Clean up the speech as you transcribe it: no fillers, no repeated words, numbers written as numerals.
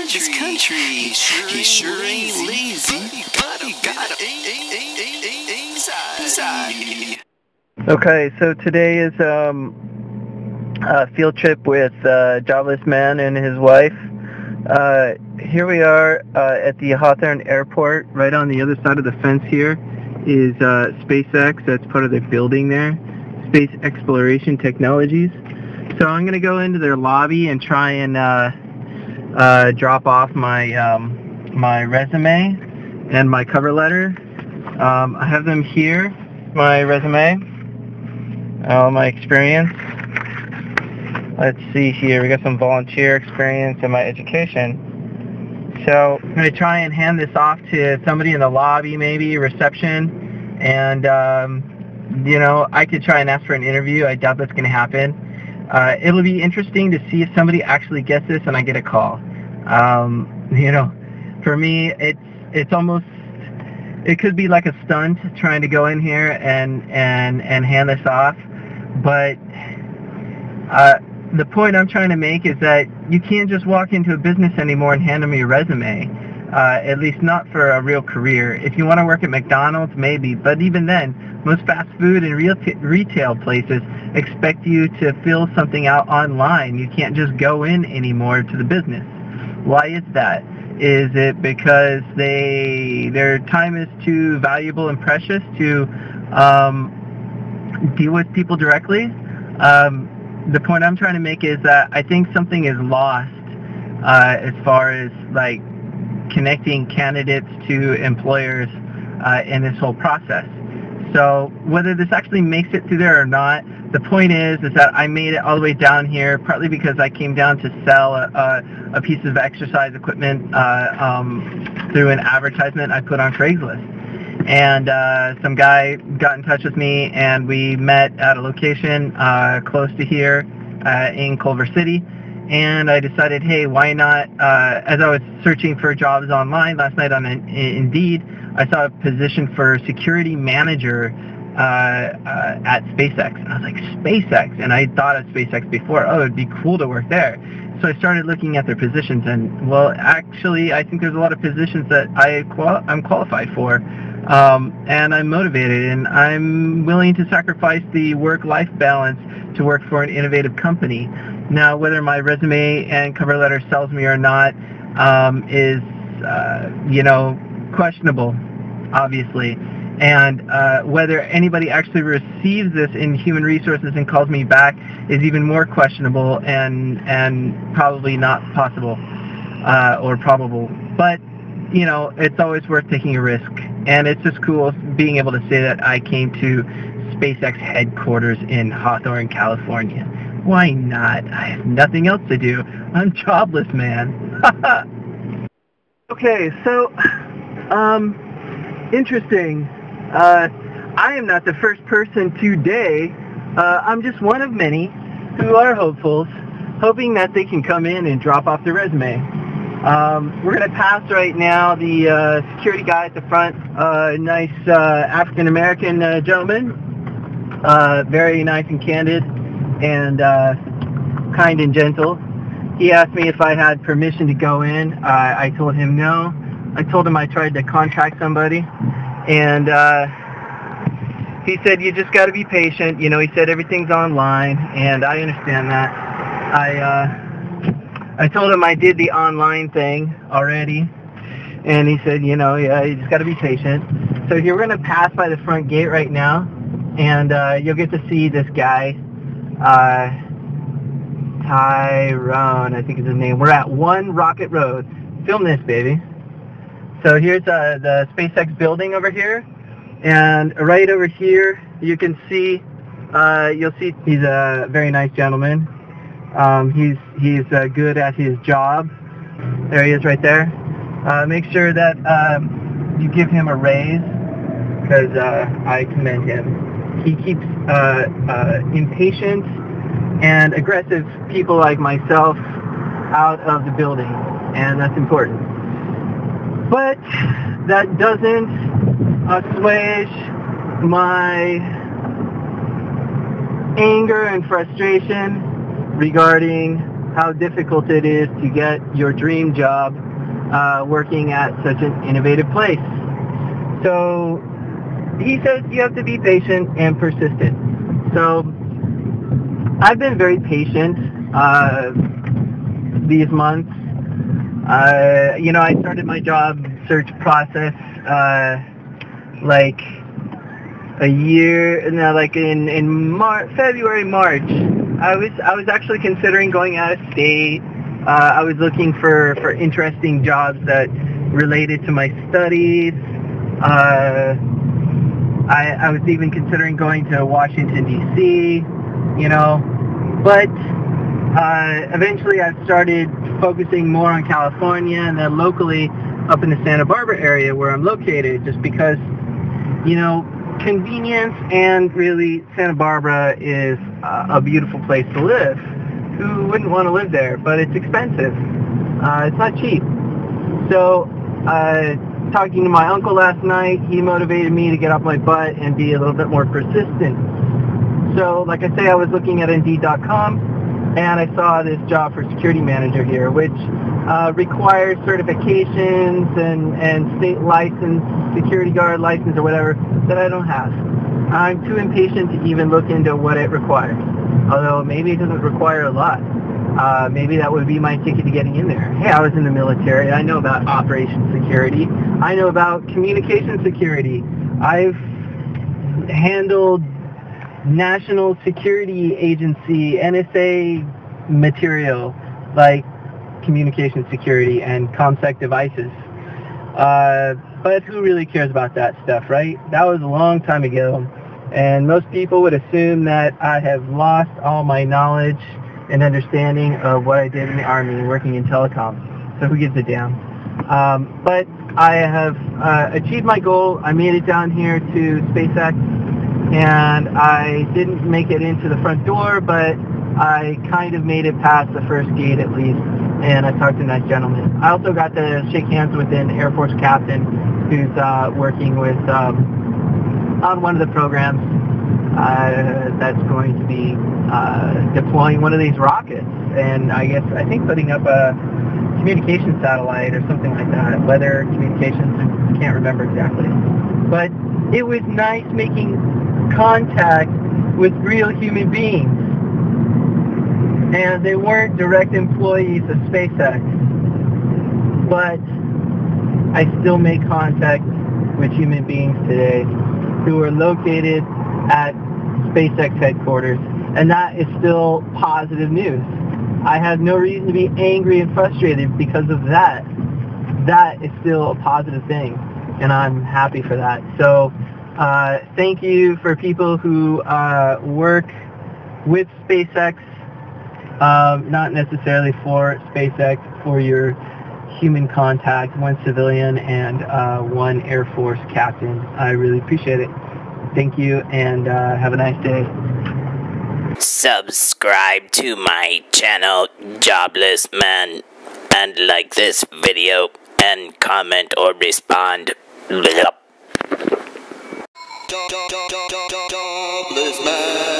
country. He sure ain't lazy, but he got anxiety. Okay, so today is a field trip with Jobless Man and his wife. Here we are at the Hawthorne Airport. Right on the other side of the fence here is SpaceX. That's part of their building there, Space Exploration Technologies. So I'm going to go into their lobby and try and drop off my my resume and my cover letter. I have them here, my resume, all my experience. Let's see here, we got some volunteer experience and my education. So I'm going to try and hand this off to somebody in the lobby, maybe reception, and you know, I could try and ask for an interview. I doubt that's going to happen. It'll be interesting to see if somebody actually gets this and I get a call. You know, for me, it's almost, it could be like a stunt trying to go in here and hand this off, but the point I'm trying to make is that you can't just walk into a business anymore and hand them your resume, at least not for a real career. If you want to work at McDonald's, maybe, but even then, most fast food and retail places expect you to fill something out online. You can't just go in anymore to the business. Why is that? Is it because their time is too valuable and precious to deal with people directly? The point I'm trying to make is that I think something is lost as far as like connecting candidates to employers in this whole process. So whether this actually makes it through there or not, the point is that I made it all the way down here partly because I came down to sell a piece of exercise equipment through an advertisement I put on Craigslist. And some guy got in touch with me and we met at a location close to here in Culver City, and I decided, hey, why not, as I was searching for jobs online last night on Indeed, I saw a position for security manager at SpaceX, and I was like, SpaceX? And I thought of SpaceX before. Oh, it'd be cool to work there. So I started looking at their positions, and well, actually, I think there's a lot of positions that I'm qualified for, and I'm motivated, and I'm willing to sacrifice the work-life balance to work for an innovative company. Now, whether my resume and cover letter sells me or not is, you know, questionable, obviously. And whether anybody actually receives this in human resources and calls me back is even more questionable and probably not possible or probable. But, you know, it's always worth taking a risk. And it's just cool being able to say that I came to SpaceX Headquarters in Hawthorne, California. Why not? I have nothing else to do. I'm Jobless Man. Okay, so, interesting. I am not the first person today. I'm just one of many who are hopefuls, hoping that they can come in and drop off their resume. We're going to pass right now the security guy at the front, nice African-American gentleman, very nice and candid and kind and gentle. He asked me if I had permission to go in. I told him no. I told him I tried to contact somebody, and he said, you just got to be patient. You know, he said everything's online, and I understand that. I told him I did the online thing already, and he said, you know, yeah, you just got to be patient. So here we're going to pass by the front gate right now, and you'll get to see this guy, Tyrone, I think is his name. We're at 1 Rocket Road. Film this, baby. So here's the SpaceX building over here, and right over here you can see, you'll see he's a very nice gentleman. He's good at his job. There he is right there. Make sure that you give him a raise, because I commend him. He keeps impatient and aggressive people like myself out of the building, and that's important. But that doesn't assuage my anger and frustration regarding how difficult it is to get your dream job working at such an innovative place. So he says you have to be patient and persistent. So I've been very patient these months. I started my job search process like a year, no, like in February, March. I was actually considering going out of state. I was looking for interesting jobs that related to my studies. I was even considering going to Washington, D.C., but eventually I started focusing more on California and then locally up in the Santa Barbara area where I'm located, just because, convenience, and really Santa Barbara is a beautiful place to live. Who wouldn't want to live there? But it's expensive. It's not cheap. So talking to my uncle last night, he motivated me to get off my butt and be a little bit more persistent. So like I say, I was looking at Indeed.com, and I saw this job for security manager here, which requires certifications and state license, security guard license or whatever, that I don't have. I'm too impatient to even look into what it requires, although maybe it doesn't require a lot. Maybe that would be my ticket to getting in there. Hey, I was in the military. I know about operations security. I know about communication security. I've handled National Security Agency, NSA material, like communication security and ComSec devices. But who really cares about that stuff, right? That was a long time ago, and most people would assume that I have lost all my knowledge and understanding of what I did in the Army working in telecom. So who gives a damn? But I have achieved my goal. I made it down here to SpaceX, and I didn't make it into the front door, but I kind of made it past the first gate at least, and I talked to a nice gentleman. I also got to shake hands with an Air Force captain who's working with on one of the programs that's going to be deploying one of these rockets, and I think putting up a communication satellite or something like that, weather communications, I can't remember exactly. But it was nice making contact with real human beings, and they weren't direct employees of SpaceX, but I still make contact with human beings today who are located at SpaceX Headquarters, and that is still positive news. I have no reason to be angry and frustrated because of that. That is still a positive thing, and I'm happy for that. So thank you for people who work with SpaceX, not necessarily for SpaceX, for your human contact, one civilian and one Air Force captain. I really appreciate it. Thank you, and have a nice day. Subscribe to my channel, Jobless Man, and like this video and comment or respond. Jobless Man.